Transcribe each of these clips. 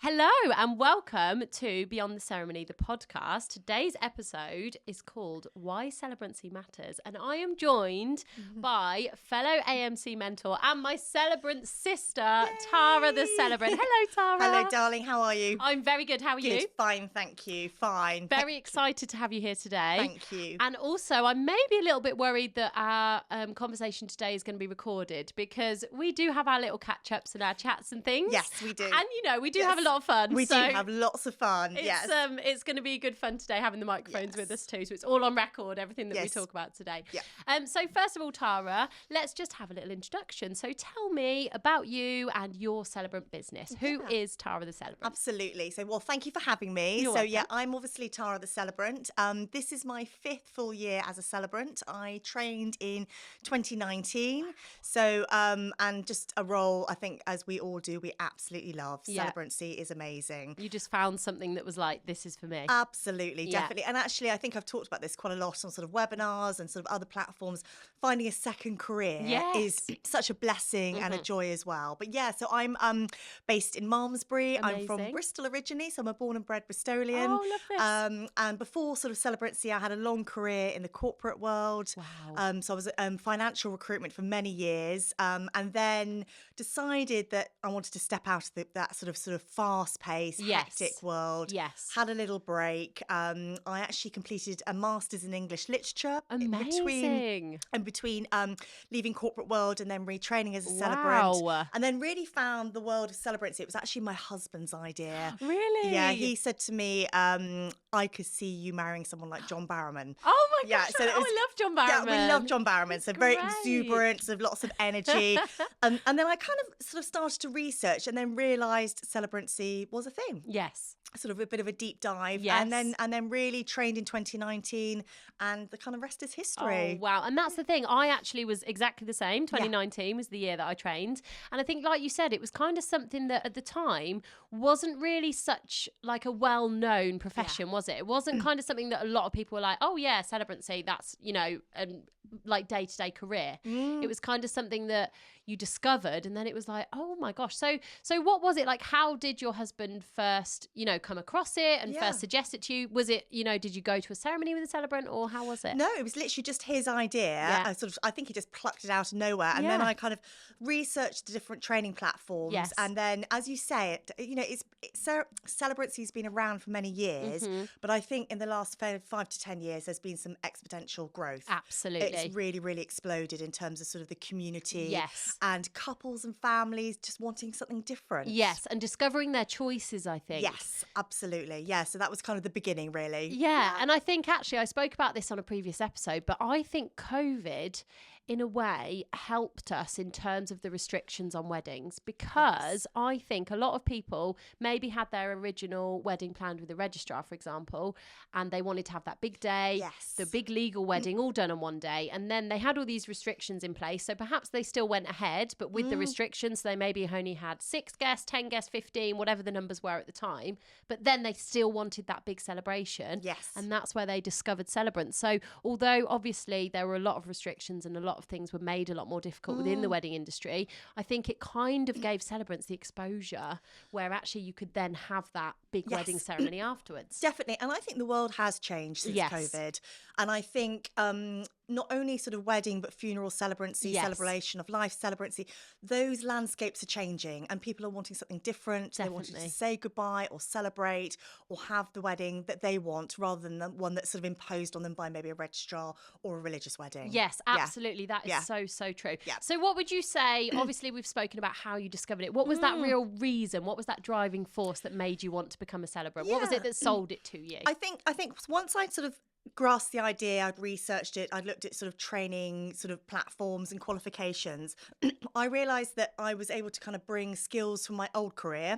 Hello and welcome to Beyond the Ceremony, the podcast. Today's episode is called Why Celebrancy Matters, and I am joined by fellow AMC mentor and my celebrant sister, Tara the Celebrant. Hello, Tara. Hello, darling. How are you? I'm very good. How are you? Good. Fine, thank you. Fine. Very excited to have you here today. Thank you. And also, I'm maybe a little bit worried that our conversation today is going to be recorded because we do have our little catch-ups and our chats and things. Yes, we do. And, you know, we do have a lot of fun. We do have lots of fun, yes. It's going to be good fun today having the microphones with us too. So it's all on record, everything that we talk about today. Yeah. So first of all, Tara, let's just have a little introduction. So tell me about you and your celebrant business. Who is Tara the Celebrant? Absolutely. So, well, thank you for having me. You're welcome. welcome. I'm obviously Tara the Celebrant. This is my 5th full year as a celebrant. I trained in 2019. So, and just a role, I think, as we all do, we absolutely love. Celebrancy is amazing. You just found something that was like, this is for me. Absolutely, definitely. And actually, I think I've talked about this quite a lot on sort of webinars and sort of other platforms. Finding a second career is such a blessing and a joy as well. But yeah, so I'm based in Malmesbury. Amazing. I'm from Bristol originally, so I'm a born and bred Bristolian. Oh, love this. And before sort of Celebrancy, I had a long career in the corporate world. Wow. So I was financial recruitment for many years, and then decided that I wanted to step out of that sort of fast-paced, hectic world. Yes. Had a little break. I actually completed a master's in English literature. Amazing. In between leaving corporate world and then retraining as a celebrant. Wow. And then really found the world of Celebrancy. It was actually my husband's idea. Really? Yeah, he said to me, I could see you marrying someone like John Barrowman. Oh my gosh, so it was, I love John Barrowman. Yeah, we love John Barrowman. So very Great. exuberant, sort of lots of energy. And then I kind of sort of started to research and then realised Celebrancy was a thing. Yes. Sort of a bit of a deep dive. Yes. And then really trained in 2019 and the kind of rest is history. Oh, wow. And that's the thing. I actually was exactly the same. 2019 was the year that I trained. And I think, like you said, it was kind of something that at the time wasn't really such like a well-known profession, was it? It wasn't kind of something that a lot of people were like, oh yeah, celebrancy, that's, you know, like day-to-day career. It was kind of something that you discovered and then it was like, oh my gosh. So what was it like? How did your husband first, you know, come across it and first suggest it to you? Was it, you know, did you go to a ceremony with a celebrant or how was it? No, it was literally just his idea. I think he just plucked it out of nowhere. And then I kind of researched the different training platforms. Yes. And then, as you say, you know, Celebrancy's been around for many years, but I think in the last 5 to 10 years, there's been some exponential growth. Absolutely. It's really, really exploded in terms of sort of the community. Yes. And couples and families just wanting something different. Yes, and discovering their choices, I think. Yes, absolutely. Yeah, so that was kind of the beginning, really. Yeah, and I think actually I spoke about this on a previous episode, but I think COVID in a way helped us in terms of the restrictions on weddings because I think a lot of people maybe had their original wedding planned with a registrar, for example, and they wanted to have that big day, the big legal wedding all done on one day, and then they had all these restrictions in place, so perhaps they still went ahead, but with the restrictions they maybe only had 6 guests, 10 guests, 15, whatever the numbers were at the time, but then they still wanted that big celebration. Yes. And that's where they discovered celebrants. So although obviously there were a lot of restrictions and a lot of things were made a lot more difficult within the wedding industry, I think it kind of gave celebrants the exposure where actually you could then have that big wedding ceremony afterwards. Definitely. And I think the world has changed since COVID. And I think not only sort of wedding, but funeral celebrancy, celebration of life celebrancy, those landscapes are changing and people are wanting something different. They want to say goodbye or celebrate or have the wedding that they want rather than the one that's sort of imposed on them by maybe a registrar or a religious wedding. Yes, absolutely. That is so true. Yeah. So what would you say, obviously we've spoken about how you discovered it. What was that real reason? What was that driving force that made you want to become a celebrant? What was it that sold it to you? I think once I sort of grasped the idea, I'd researched it, I'd looked at sort of training sort of platforms and qualifications, I realised that I was able to kind of bring skills from my old career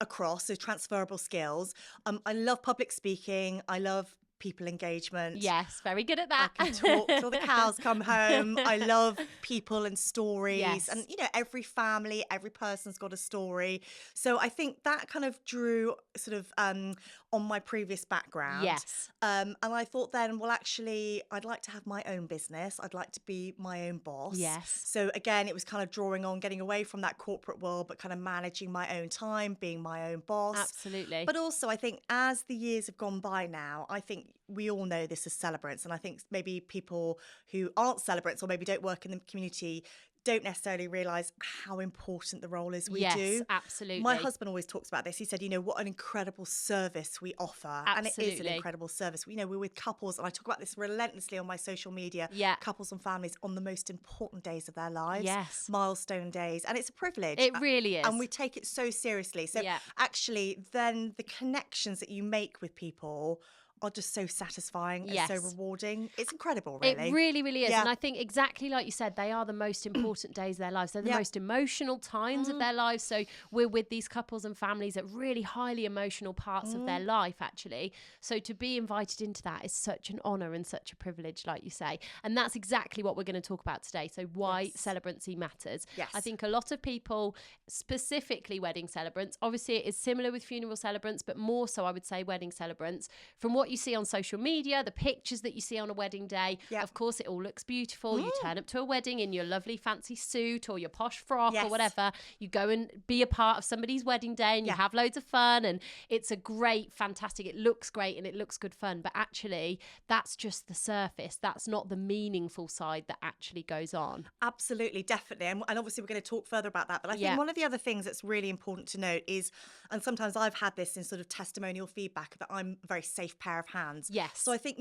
across, so transferable skills. I love public speaking, I love people engagement. Yes, very good at that. I can talk till the cows come home. I love people and stories. Yes. And, every family, every person's got a story. So I think that kind of drew sort of on my previous background. Yes. And I thought then, well, actually, I'd like to have my own business. I'd like to be my own boss. Yes. So again, it was kind of drawing on getting away from that corporate world, but kind of managing my own time, being my own boss. Absolutely. But also, I think as the years have gone by now, I think we all know this as celebrants. And I think maybe people who aren't celebrants or maybe don't work in the community don't necessarily realise how important the role is we do. Yes, absolutely. My husband always talks about this. He said, what an incredible service we offer. Absolutely. And it is an incredible service. We're with couples, and I talk about this relentlessly on my social media, couples and families on the most important days of their lives. Yes. Milestone days. And it's a privilege. It really is. And we take it so seriously. So actually, then the connections that you make with people are just so satisfying and so rewarding. It's incredible, really. It really, really is. Yeah. And I think exactly like you said, they are the most important days of their lives. They're the most emotional times of their lives. So we're with these couples and families at really highly emotional parts of their life, actually. So to be invited into that is such an honour and such a privilege, like you say. And that's exactly what we're going to talk about today. So why celebrancy matters. Yes. I think a lot of people, specifically wedding celebrants, obviously it is similar with funeral celebrants, but more so I would say wedding celebrants, from what you see on social media, the pictures that you see on a wedding day, of course it all looks beautiful. You turn up to a wedding in your lovely fancy suit or your posh frock or whatever, you go and be a part of somebody's wedding day and you have loads of fun, and it's a great, fantastic, it looks great and it looks good fun, but actually that's just the surface. That's not the meaningful side that actually goes on. Absolutely, definitely. And obviously we're going to talk further about that, but I think one of the other things that's really important to note is, and sometimes I've had this in sort of testimonial feedback, that I'm a very safe pair of hands. Yes. So I think,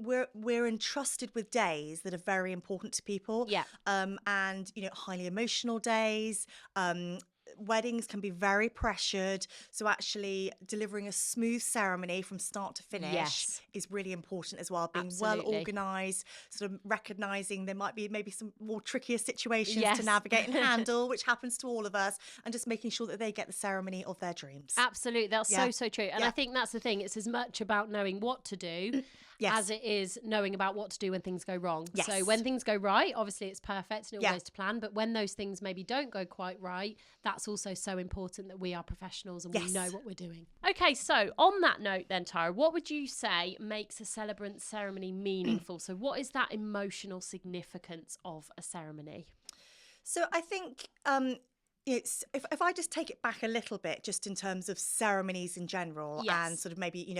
we're entrusted with days that are very important to people. Yeah. And, highly emotional days. Weddings can be very pressured. So actually delivering a smooth ceremony from start to finish is really important as well. Being well organised, sort of recognising there might be maybe some more trickier situations to navigate and handle, which happens to all of us, and just making sure that they get the ceremony of their dreams. Absolutely. That's so true. And I think that's the thing. It's as much about knowing what to do as it is knowing about what to do when things go wrong. Yes. So when things go right, obviously it's perfect and it all goes to plan. But when those things maybe don't go quite right, that's also so important that we are professionals and we know what we're doing. Okay, so on that note then, Tara, what would you say makes a celebrant ceremony meaningful? So what is that emotional significance of a ceremony? So I think it's if I just take it back a little bit, just in terms of ceremonies in general, and sort of maybe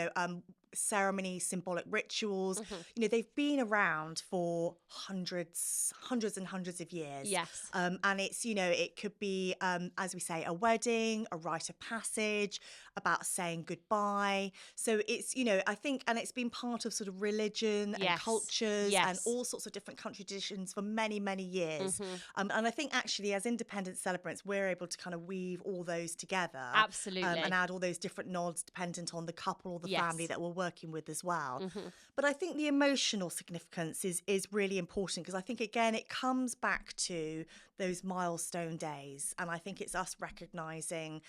ceremony symbolic rituals, they've been around for hundreds and hundreds of years. And it's it could be as we say, a wedding, a rite of passage, about saying goodbye. So it's I think, and it's been part of sort of religion and cultures and all sorts of different country traditions for many years. And I think actually as independent celebrants, we're able to kind of weave all those together. Absolutely. And add all those different nods dependent on the couple or the family that we're working with as well. But I think the emotional significance is really important, because I think, again, it comes back to those milestone days. And I think it's us recognising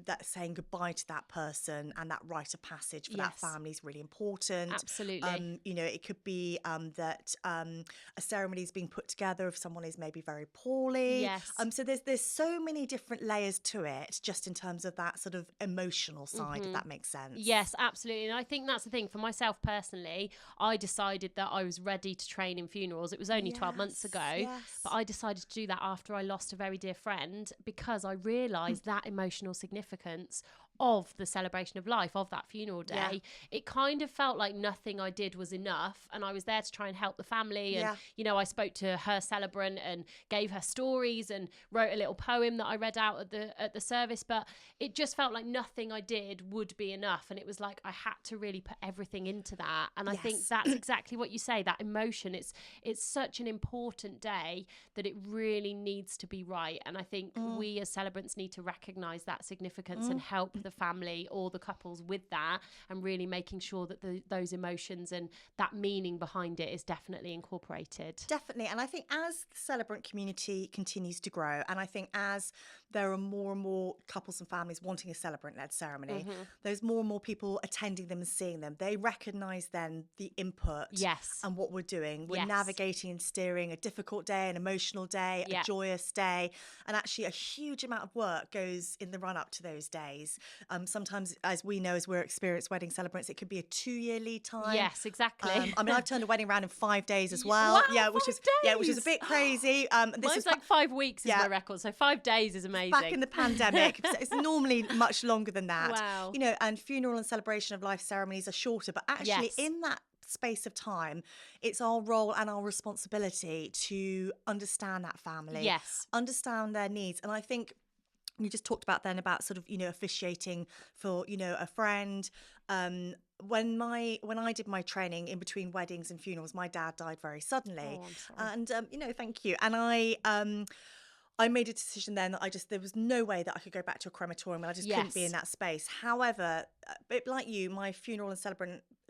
that saying goodbye to that person and that rite of passage for that family is really important. Absolutely. It could be that a ceremony is being put together if someone is maybe very poorly. So there's so many different layers to it, just in terms of that sort of emotional side, if that makes sense. Yes, absolutely. And I think that's the thing. For myself personally, I decided that I was ready to train in funerals. It was only 12 months ago, but I decided to do that after I lost a very dear friend, because I realised that emotional significance of the celebration of life, of that funeral day. It kind of felt like nothing I did was enough, and I was there to try and help the family, and I spoke to her celebrant and gave her stories and wrote a little poem that I read out at the service, but it just felt like nothing I did would be enough, and it was like I had to really put everything into that. And I think that's exactly what you say, that emotion. It's such an important day that it really needs to be right, and I think we as celebrants need to recognise that significance and help the family or the couples with that, and really making sure that those emotions and that meaning behind it is definitely incorporated. Definitely. And I think as the celebrant community continues to grow, and I think as there are more and more couples and families wanting a celebrant-led ceremony, there's more and more people attending them and seeing them. They recognise then the input and what we're doing. We're navigating and steering a difficult day, an emotional day, a joyous day. And actually a huge amount of work goes in the run-up to those days. Sometimes, as we know, as we're experienced wedding celebrants, it could be a 2-year lead time. Yes, exactly. I mean, I've turned a wedding around in 5 days as well. Wow, which is a bit crazy. Mine's like 5 weeks is my record, so 5 days is amazing. Back in the pandemic, it's normally much longer than that. Wow. You know, and funeral and celebration of life ceremonies are shorter, but actually in that space of time, it's our role and our responsibility to understand that family, understand their needs. And I think you just talked about then about sort of, you know, officiating for, you know, a friend. When I did my training in between weddings and funerals, my dad died very suddenly. Oh, I'm sorry. And you know, thank you. And I made a decision then that there was no way that I could go back to a crematorium, and I just couldn't be in that space. However, like you, my funeral and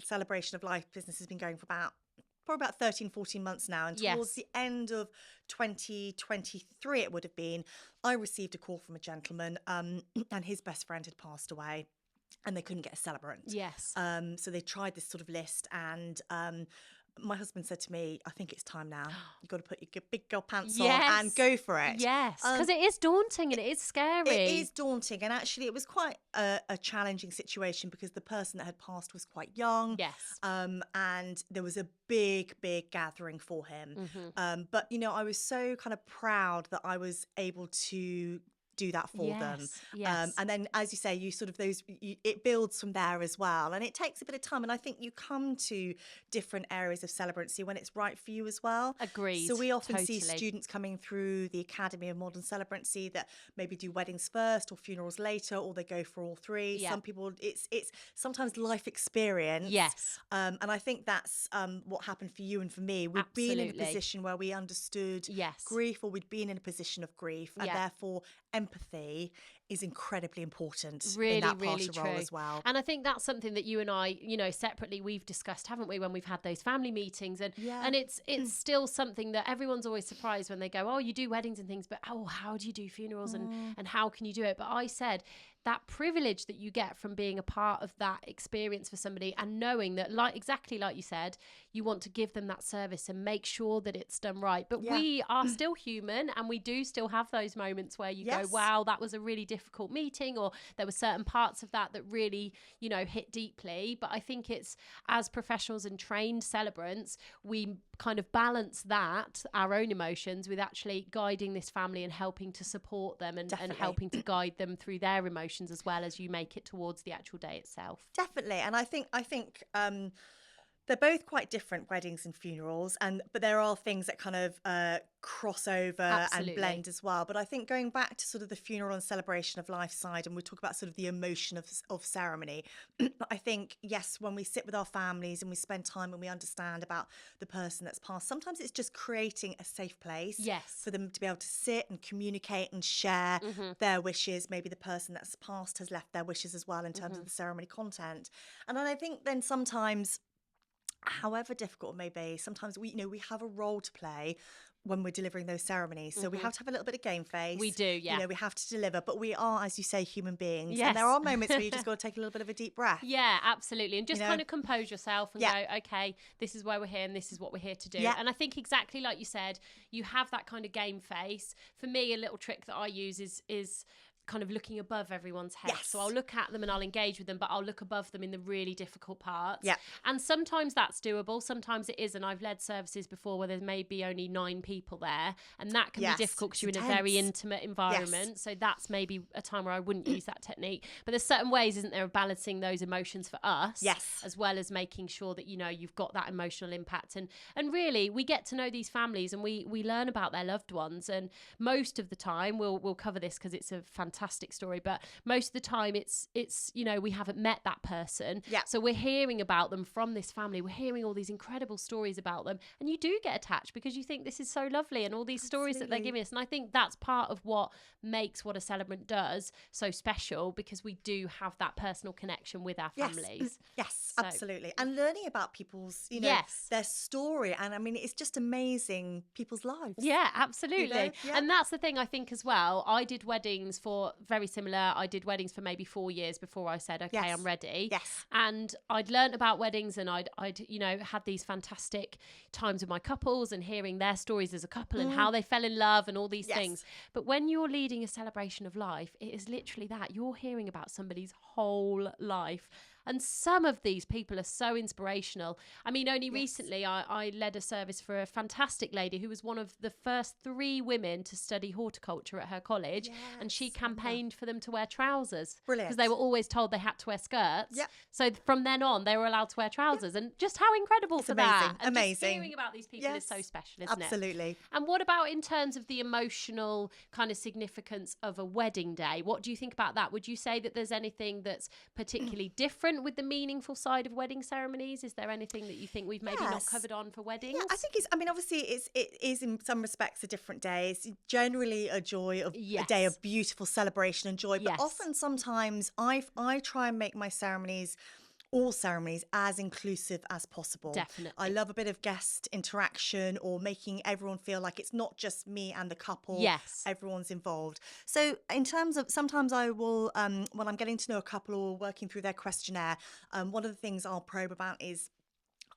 celebration of life business has been going for about 13, 14 months now. And towards the end of 2023, it would have been, I received a call from a gentleman and his best friend had passed away. And they couldn't get a celebrant. Yes. So they tried this sort of list, and my husband said to me, I think it's time now. You've got to put your big girl pants on and go for it. Yes, because it is daunting and it is scary. It is daunting. And actually it was quite a challenging situation because the person that had passed was quite young. Yes. And there was a big, big gathering for him. But, you know, I was so kind of proud that I was able to do that for them. Yes. And then, as you say, you sort of it builds from there as well. And it takes a bit of time. And I think you come to different areas of celebrancy when it's right for you as well. Agreed. So we often see students coming through the Academy of Modern Celebrancy that maybe do weddings first or funerals later, or they go for all three. Some people, it's sometimes life experience. Yes. And I think that's what happened for you and for me. We'd been in a position where we understood grief, or we'd been in a position of grief, and therefore empathy is incredibly important in that part of role as well. And I think that's something that you and I, you know, separately we've discussed, haven't we, when we've had those family meetings, and it's still something that everyone's always surprised when they go, oh, you do weddings and things, but how do you do funerals and how can you do it? But I said that privilege that you get from being a part of that experience for somebody, and knowing that, exactly like you said, you want to give them that service and make sure that it's done right. But we are still human, and we do still have those moments where you go, wow, that was a really difficult meeting, or there were certain parts of that really, you know, hit deeply. But I think it's, as professionals and trained celebrants, we kind of balance that, our own emotions, with actually guiding this family and helping to support them and helping to guide them through their emotions as well as you make it towards the actual day itself. Definitely. And I think they're both quite different, weddings and funerals, but there are things that kind of cross over and blend as well. But I think going back to sort of the funeral and celebration of life side, and we talk about sort of the emotion of ceremony, I think, yes, when we sit with our families and we spend time and we understand about the person that's passed, sometimes it's just creating a safe place for them to be able to sit and communicate and share their wishes. Maybe the person that's passed has left their wishes as well in terms of the ceremony content. And then I think then sometimes, however difficult it may be, sometimes we have a role to play when we're delivering those ceremonies. So we have to have a little bit of game face. We do, You know, we have to deliver, but we are, as you say, human beings. And there are moments where you just got to take a little bit of a deep breath. Yeah, absolutely. And just kind of compose yourself and go, okay, this is where we're here and this is what we're here to do. And I think exactly like you said, you have that kind of game face. For me, a little trick that I use is kind of looking above everyone's head. So I'll look at them and I'll engage with them, but I'll look above them in the really difficult parts. And sometimes that's doable, sometimes it isn't. I've led services before where there may be only 9 people there, and that can be difficult because you're in a very intimate environment. So that's maybe a time where I wouldn't use that technique. But there's certain ways, isn't there, of balancing those emotions for us, as well as making sure that, you know, you've got that emotional impact. And really, we get to know these families and we learn about their loved ones, and most of the time we'll cover this because it's a fantastic fantastic story, but most of the time it's you know, we haven't met that person. Yeah. So we're hearing about them from this family. We're hearing all these incredible stories about them, and you do get attached because you think this is so lovely and all these stories that they're giving us. And I think that's part of what makes what a celebrant does so special, because we do have that personal connection with our families. Yes, absolutely. And learning about people's, you know, their story. And I mean, it's just amazing, people's lives. Yeah, absolutely. You know? Yeah. And that's the thing, I think, as well. I did weddings for very similar. I did weddings for maybe 4 years before I said, okay, I'm ready. Yes. And I'd learnt about weddings, and I'd you know, had these fantastic times with my couples and hearing their stories as a couple and how they fell in love and all these things. But when you're leading a celebration of life, it is literally that. You're hearing about somebody's whole life. And some of these people are so inspirational. I mean, only recently I led a service for a fantastic lady who was one of the first 3 women to study horticulture at her college. And she campaigned for them to wear trousers. Brilliant. Because they were always told they had to wear skirts. Yep. So from then on, they were allowed to wear trousers. And just how incredible for that. And amazing. just hearing about these people is so special, isn't it? Absolutely. And what about in terms of the emotional kind of significance of a wedding day? What do you think about that? Would you say that there's anything that's particularly different with the meaningful side of wedding ceremonies? Is there anything that you think we've maybe not covered on for weddings? Yeah, I think I mean, obviously it is in some respects a different day. It's generally a joy of a day of beautiful celebration and joy. But often, sometimes I try and make my all ceremonies as inclusive as possible. Definitely. I love a bit of guest interaction, or making everyone feel like it's not just me and the couple. Yes. Everyone's involved. So in terms of, sometimes I will, when I'm getting to know a couple or working through their questionnaire, one of the things I'll probe about is,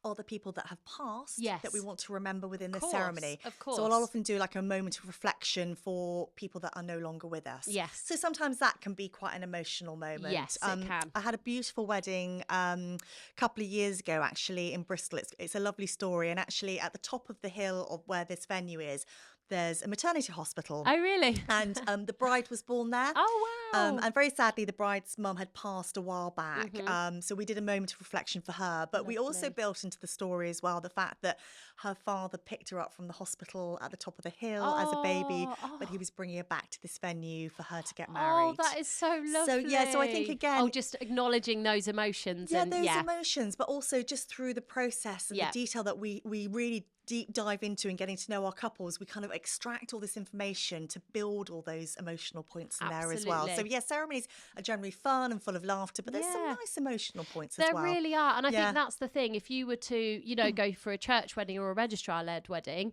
are the people that have passed that we want to remember within the ceremony. Of course. So I'll often do like a moment of reflection for people that are no longer with us. Yes. So sometimes that can be quite an emotional moment. Yes, it can. I had a beautiful wedding a couple of years ago, actually, in Bristol. It's a lovely story. And actually at the top of the hill of where this venue is, there's a maternity hospital. Oh, really? And the bride was born there. Oh, wow. And very sadly, the bride's mum had passed a while back. So we did a moment of reflection for her. But we also built into the story as well the fact that her father picked her up from the hospital at the top of the hill as a baby, but he was bringing her back to this venue for her to get married. Oh, that is so lovely. So I think, again... Oh, just acknowledging those emotions. Yeah, those emotions, but also just through the process and the detail that we really deep dive into and getting to know our couples, we kind of extract all this information to build all those emotional points in there as well. So ceremonies are generally fun and full of laughter, but there's some nice emotional points as well. There really are. And I think that's the thing. If you were to, you know, go for a church wedding or a registrar-led wedding,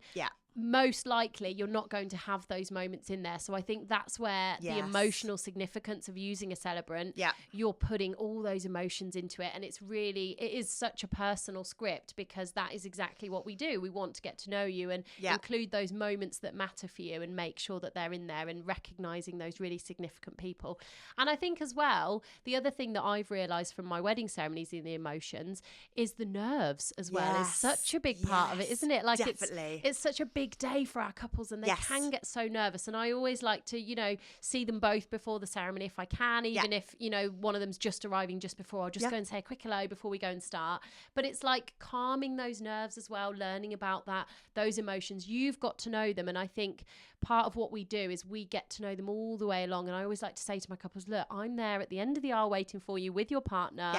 most likely you're not going to have those moments in there. So I think that's where the emotional significance of using a celebrant, you're putting all those emotions into it. And it is such a personal script, because that is exactly what we do. We want to get to know you and include those moments that matter for you and make sure that they're in there, and recognizing those really significant people. And I think as well, the other thing that I've realized from my wedding ceremonies in the emotions is the nerves as well. Is such a big part of it, isn't it? Like definitely. It's such a big day for our couples, and they can get so nervous. And I always like to, you know, see them both before the ceremony if I can, even if, you know, one of them's just arriving just before. I'll just go and say a quick hello before we go and start. But it's like calming those nerves as well, learning about those emotions. You've got to know them. And I think part of what we do is we get to know them all the way along. And I always like to say to my couples, look, I'm there at the end of the aisle waiting for you with your partner.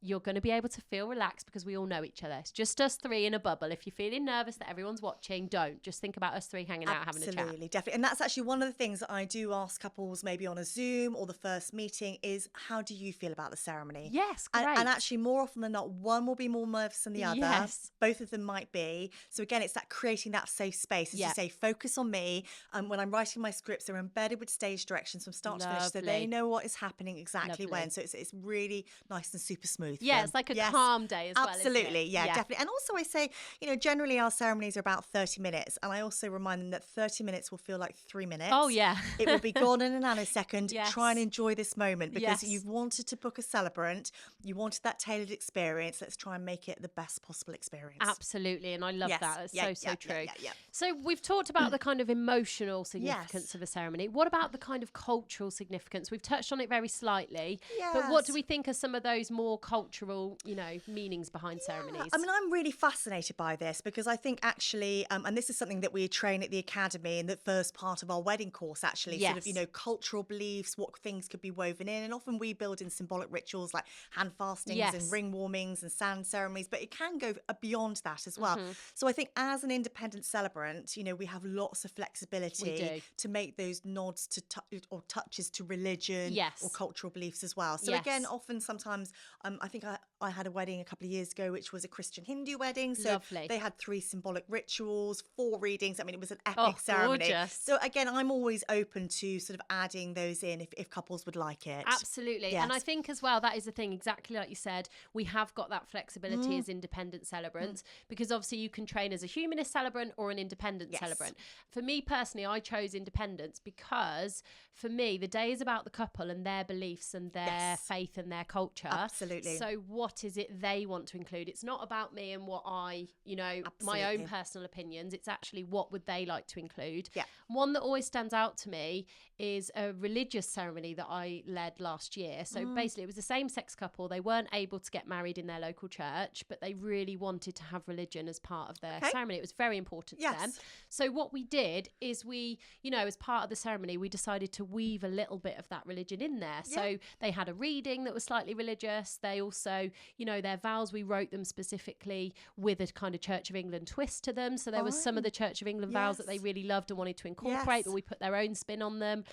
You're going to be able to feel relaxed because we all know each other. It's just us 3 in a bubble. If you're feeling nervous that everyone's watching, don't. Just think about us 3 hanging out, having a chat. Absolutely, definitely. And that's actually one of the things that I do ask couples, maybe on a Zoom or the first meeting, is how do you feel about the ceremony? Yes, great. And actually, more often than not, one will be more nervous than the other. Yes. Both of them might be. So again, it's that creating that safe space. As you say, focus on me. When I'm writing my scripts, they're embedded with stage directions from start to finish, so they know what is happening exactly when. So it's really nice and super smooth. Yeah, it's like a calm day as well. Absolutely, definitely. And also I say, you know, generally our ceremonies are about 30 minutes. And I also remind them that 30 minutes will feel like 3 minutes. Oh, yeah. It will be gone in a nanosecond. Try and enjoy this moment, because you've wanted to book a celebrant. You wanted that tailored experience. Let's try and make it the best possible experience. Absolutely. And I love that. It's so true. Yeah. So we've talked about the kind of emotional significance of a ceremony. What about the kind of cultural significance? We've touched on it very slightly, but what do we think are some of those more cultural, you know, meanings behind ceremonies? I mean, I'm really fascinated by this, because I think actually, and this is something something that we train at the academy in the first part of our wedding course, actually. Sort of, you know, cultural beliefs, what things could be woven in. And often we build in symbolic rituals like hand fastings and ring warmings and sand ceremonies, but it can go beyond that as well. So I think as an independent celebrant, you know, we have lots of flexibility to make those nods to or touches to religion or cultural beliefs as well. So again, often sometimes I think I had a wedding a couple of years ago, which was a Christian Hindu wedding. So they had 3 symbolic rituals, 4 readings. I mean, it was an epic ceremony. Gorgeous. So again, I'm always open to sort of adding those in if couples would like it. Absolutely. And I think as well, that is the thing, exactly like you said, we have got that flexibility as independent celebrants, because obviously you can train as a humanist celebrant or an independent celebrant. For me personally, I chose independence because for me, the day is about the couple and their beliefs and their faith and their culture. Absolutely. So what is it they want to include? It's not about me and what I, you know, my own personal opinions. It's actually what would they like to include. One that always stands out to me is a religious ceremony that I led last year. So basically it was a same-sex couple. They weren't able to get married in their local church, but they really wanted to have religion as part of their ceremony. It was very important to them. So what we did is we, you know, as part of the ceremony, we decided to weave a little bit of that religion in there. So they had a reading that was slightly religious. They also, you know, their vows, we wrote them specifically with a kind of Church of England twist to them. So there was some of the Church of England vows that they really loved and wanted to incorporate, but we put their own spin on them.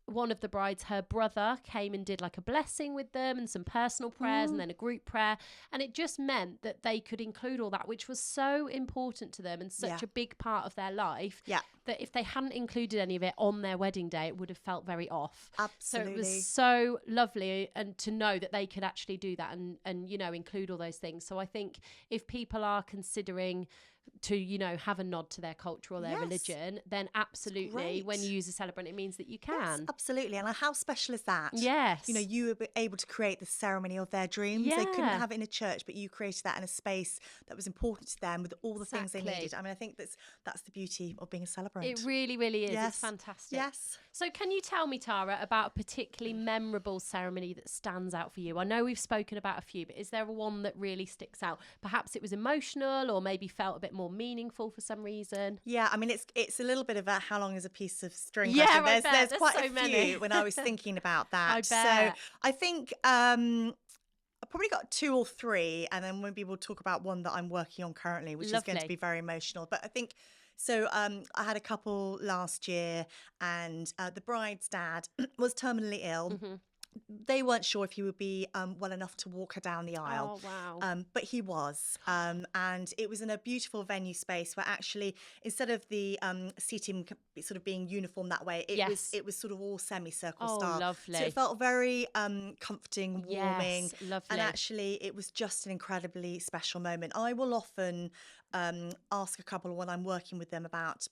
One of the brides, her brother came and did like a blessing with them and some personal prayers and then a group prayer. And it just meant that they could include all that, which was so important to them and such a big part of their life that if they hadn't included any of it on their wedding day, it would have felt very off. Absolutely. So it was so lovely and to know that they could actually do that and you know, include all those things. So I think if people are considering to, you know, have a nod to their culture or their religion, then absolutely when you use a celebrant, it means that you can. Yes, absolutely. And how special is that? Yes. You know, you were able to create the ceremony of their dreams. They couldn't have it in a church, but you created that in a space that was important to them with all the things they needed. I mean, I think that's the beauty of being a celebrant. It really, really is. It's fantastic. Yes. So can you tell me, Tara, about a particularly memorable ceremony that stands out for you? I know we've spoken about a few, but is there one that really sticks out? Perhaps it was emotional or maybe felt a bit more meaningful for some reason. Yeah, I mean, it's a little bit of how long is a piece of string? Yeah, there's quite so a many. few when I was thinking about that. I bet. So I think I probably got 2 or 3, and then maybe we'll talk about one that I'm working on currently, which is going to be very emotional. But I think so. I had a couple last year, and the bride's dad was terminally ill. They weren't sure if he would be well enough to walk her down the aisle. Oh, wow. But he was. And it was in a beautiful venue space where actually, instead of the seating sort of being uniform that way, it was sort of all semicircle style. Lovely. So it felt very comforting, warming. Yes, lovely. And actually, it was just an incredibly special moment. I will often ask a couple when I'm working with them about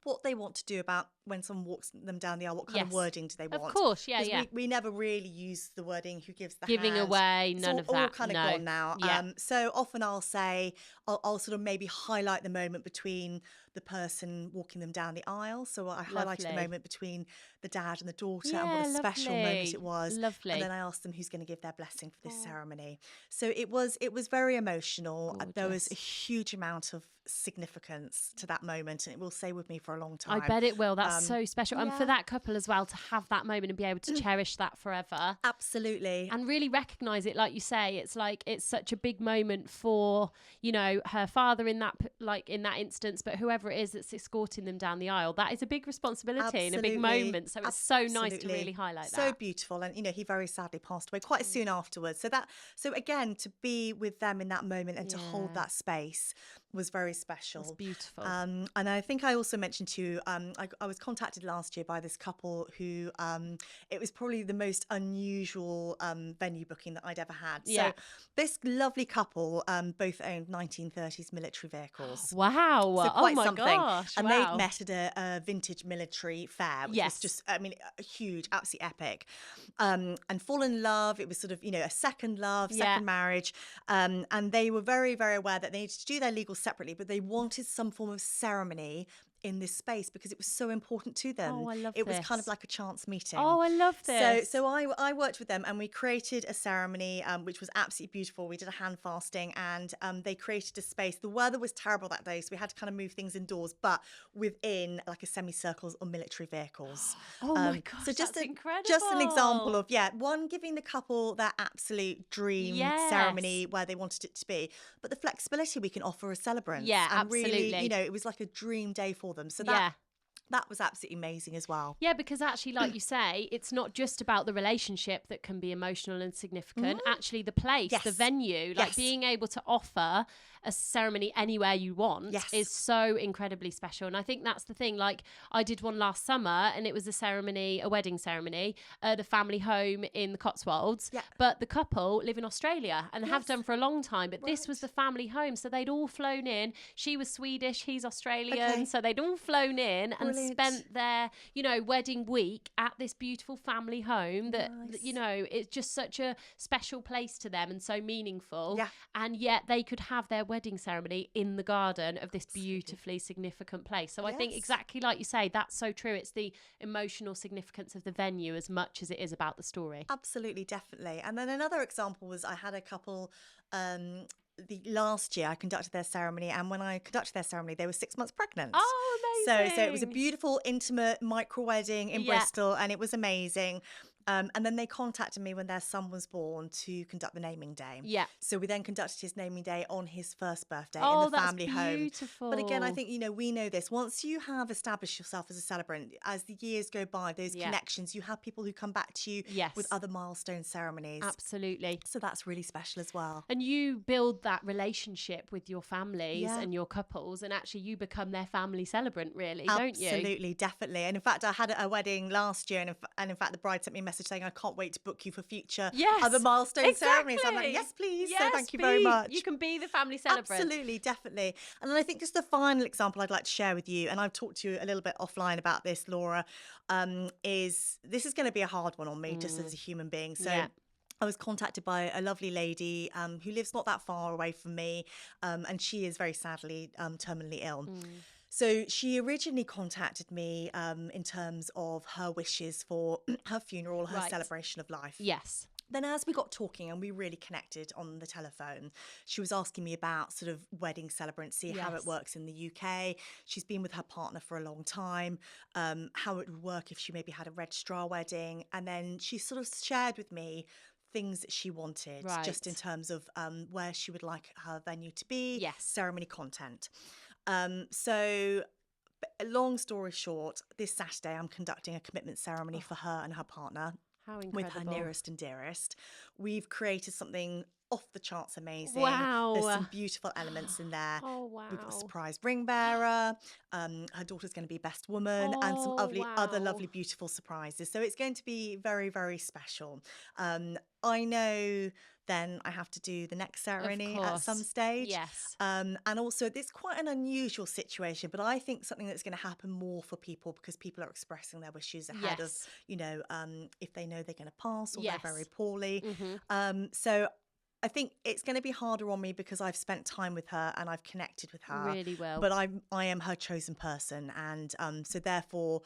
what they want to do about when someone walks them down the aisle. What kind of wording do they want? Of course, We never really use the wording who gives the giving hand. away, none of that. All kind of gone now. So often I'll say, I'll sort of maybe highlight the moment between the person walking them down the aisle. So I highlighted the moment between the dad and the daughter and what a special moment it was. Lovely. And then I asked them who's going to give their blessing for this ceremony. So it was very emotional. Gorgeous. There was a huge amount of significance to that moment, and it will stay with me for a long time. I bet it will. That's so special. And for that couple as well to have that moment and be able to cherish that forever. Absolutely. And really recognise it, like you say. It's like it's such a big moment for, you know, her father in that instance, but whoever it is that's escorting them down the aisle. That is a big responsibility and a big moment. So it's so nice to really highlight that. So beautiful. And, you know, he very sadly passed away quite soon afterwards. So again, to be with them in that moment and to hold that space was very special. It's beautiful. And I think I also mentioned to you, I was contacted last year by this couple who it was probably the most unusual venue booking that I'd ever had. So this lovely couple both owned 1930s military vehicles. Wow. So quite something. Gosh. And they'd met at a vintage military fair, which was just, I mean, a huge, absolutely epic. And fallen in love. It was sort of, you know, a second love, second marriage. And they were very, very aware that they needed to do their legal separately, but they wanted some form of ceremony in this space because it was so important to them. Oh, I love it was this. kind of like a chance meeting. Oh, I love this. So I worked with them and we created a ceremony which was absolutely beautiful. We did a hand fasting and they created a space. The weather was terrible that day, so we had to kind of move things indoors, but within like a semicircles or military vehicles. Oh my gosh, so just that's incredible. Just an example of one, giving the couple their absolute dream ceremony where they wanted it to be, but the flexibility we can offer as celebrants. Yeah, and absolutely. Really, it was like a dream day for them. So that was absolutely amazing as well. Yeah, because actually, like you say, it's not just about the relationship that can be emotional and significant. Actually, the place, the venue, like being able to offer a ceremony anywhere you want is so incredibly special. And I think that's the thing. Like, I did one last summer and it was a wedding ceremony at a family home in the Cotswolds. Yeah. But the couple live in Australia and have done for a long time. But this was the family home. So they'd all flown in. She was Swedish, he's Australian. Okay. So they'd all flown in and spent their, wedding week at this beautiful family home that, it's just such a special place to them and so meaningful. Yeah. And yet they could have their wedding ceremony in the garden of this beautifully significant place. So I think exactly like you say, that's so true. It's the emotional significance of the venue as much as it is about the story. Absolutely, definitely. And then another example was I had a couple the last year I conducted their ceremony, and when I conducted their ceremony they were 6 months pregnant. Oh, amazing. So it was a beautiful intimate micro wedding in Bristol, and it was amazing. And then they contacted me when their son was born to conduct the naming day. Yeah. So we then conducted his naming day on his first birthday in the family home. Beautiful. But again, I think, we know this. Once you have established yourself as a celebrant, as the years go by, those connections, you have people who come back to you with other milestone ceremonies. Absolutely. So that's really special as well. And you build that relationship with your families and your couples, and actually you become their family celebrant, really, don't you? Absolutely, definitely. And in fact, I had a wedding last year, and in fact, the bride sent me a message saying, I can't wait to book you for future other milestone ceremonies. I'm like, yes, please. So thank you very much. You can be the family celebrant. Absolutely, definitely. And then I think just the final example I'd like to share with you, and I've talked to you a little bit offline about this, Laura, is this is going to be a hard one on me just as a human being. So I was contacted by a lovely lady who lives not that far away from me, and she is very sadly terminally ill. So she originally contacted me in terms of her wishes for her funeral, her celebration of life. Yes. Then as we got talking and we really connected on the telephone, she was asking me about sort of wedding celebrancy, how it works in the UK. She's been with her partner for a long time, how it would work if she maybe had a registrar wedding. And then she sort of shared with me things that she wanted, just in terms of where she would like her venue to be, ceremony content. So long story short, this Saturday I'm conducting a commitment ceremony for her and her partner. How incredible. With her nearest and dearest. We've created something off the charts amazing. Wow. There's some beautiful elements in there. Oh, wow. We've got a surprise ring bearer. Her daughter's going to be best woman, and some other lovely, beautiful surprises. So it's going to be very, very special. I know then I have to do the next ceremony at some stage. Yes. And also, it's quite an unusual situation, but I think something that's going to happen more for people because people are expressing their wishes ahead of, if they know they're going to pass or they're very poorly. So I think it's going to be harder on me because I've spent time with her and I've connected with her. Really well. But I am her chosen person. And so therefore,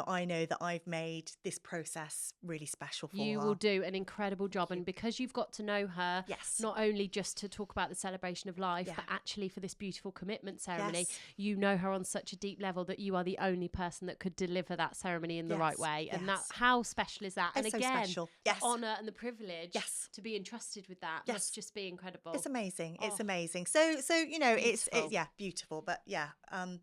I know that I've made this process really special for her. You will do an incredible job. And because you've got to know her, not only just to talk about the celebration of life, but actually for this beautiful commitment ceremony, you know her on such a deep level that you are the only person that could deliver that ceremony in the right way. And that, how special is that? It's and again, so special. The honour and the privilege to be entrusted with that must just be incredible. It's amazing. It's amazing. So it's beautiful. But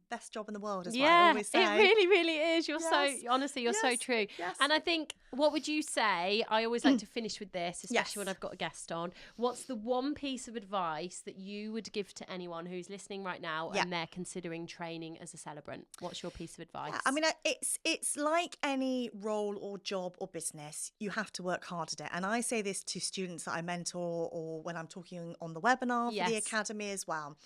best job in the world is what I always say. It really, really is. You're so true. Yes. And I think, what would you say? I always like to finish with this, especially when I've got a guest on. What's the one piece of advice that you would give to anyone who's listening right now and they're considering training as a celebrant? What's your piece of advice? I mean, it's like any role or job or business. You have to work hard at it. And I say this to students that I mentor or when I'm talking on the webinar for the Academy as well.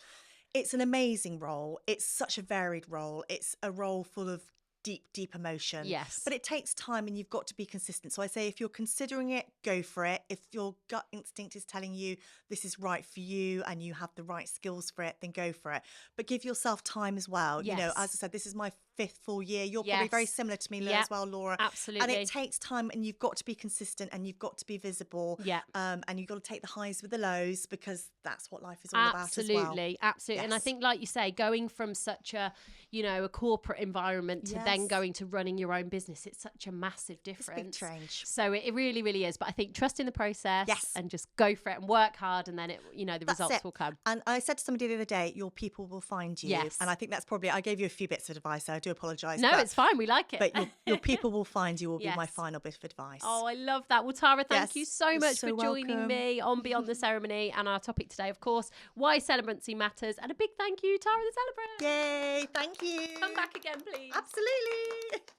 It's an amazing role. It's such a varied role. It's a role full of deep emotion. Yes. But it takes time and you've got to be consistent. So I say, if you're considering it, go for it. If your gut instinct is telling you this is right for you and you have the right skills for it, then go for it. But give yourself time as well. Yes. You know, as I said, this is my 5th full year. You're probably very similar to me as well, Laura. Absolutely. And it takes time and you've got to be consistent and you've got to be visible. Yeah. And you've got to take the highs with the lows, because that's what life is all about as well. Absolutely. Yes. And I think, like you say, going from such a, you know, a corporate environment to then going to running your own business, it's such a massive difference. It's a big change. So it really, really is. But I think trust in the process and just go for it and work hard, and then it, you know, the results will come. And I said to somebody the other day, your people will find you. Yes. And I think that's probably, I gave you a few bits of advice, so I do apologise. No, it's fine. We like it. But your people will find you will be my final bit of advice. Oh, I love that. Well, Tara, thank you so much for joining welcome. me on Beyond the Ceremony, and our topic today, of course, why celebrancy matters. And a big thank you, Tara the Celebrant. Yay, thank you. Come back again, please. Absolutely.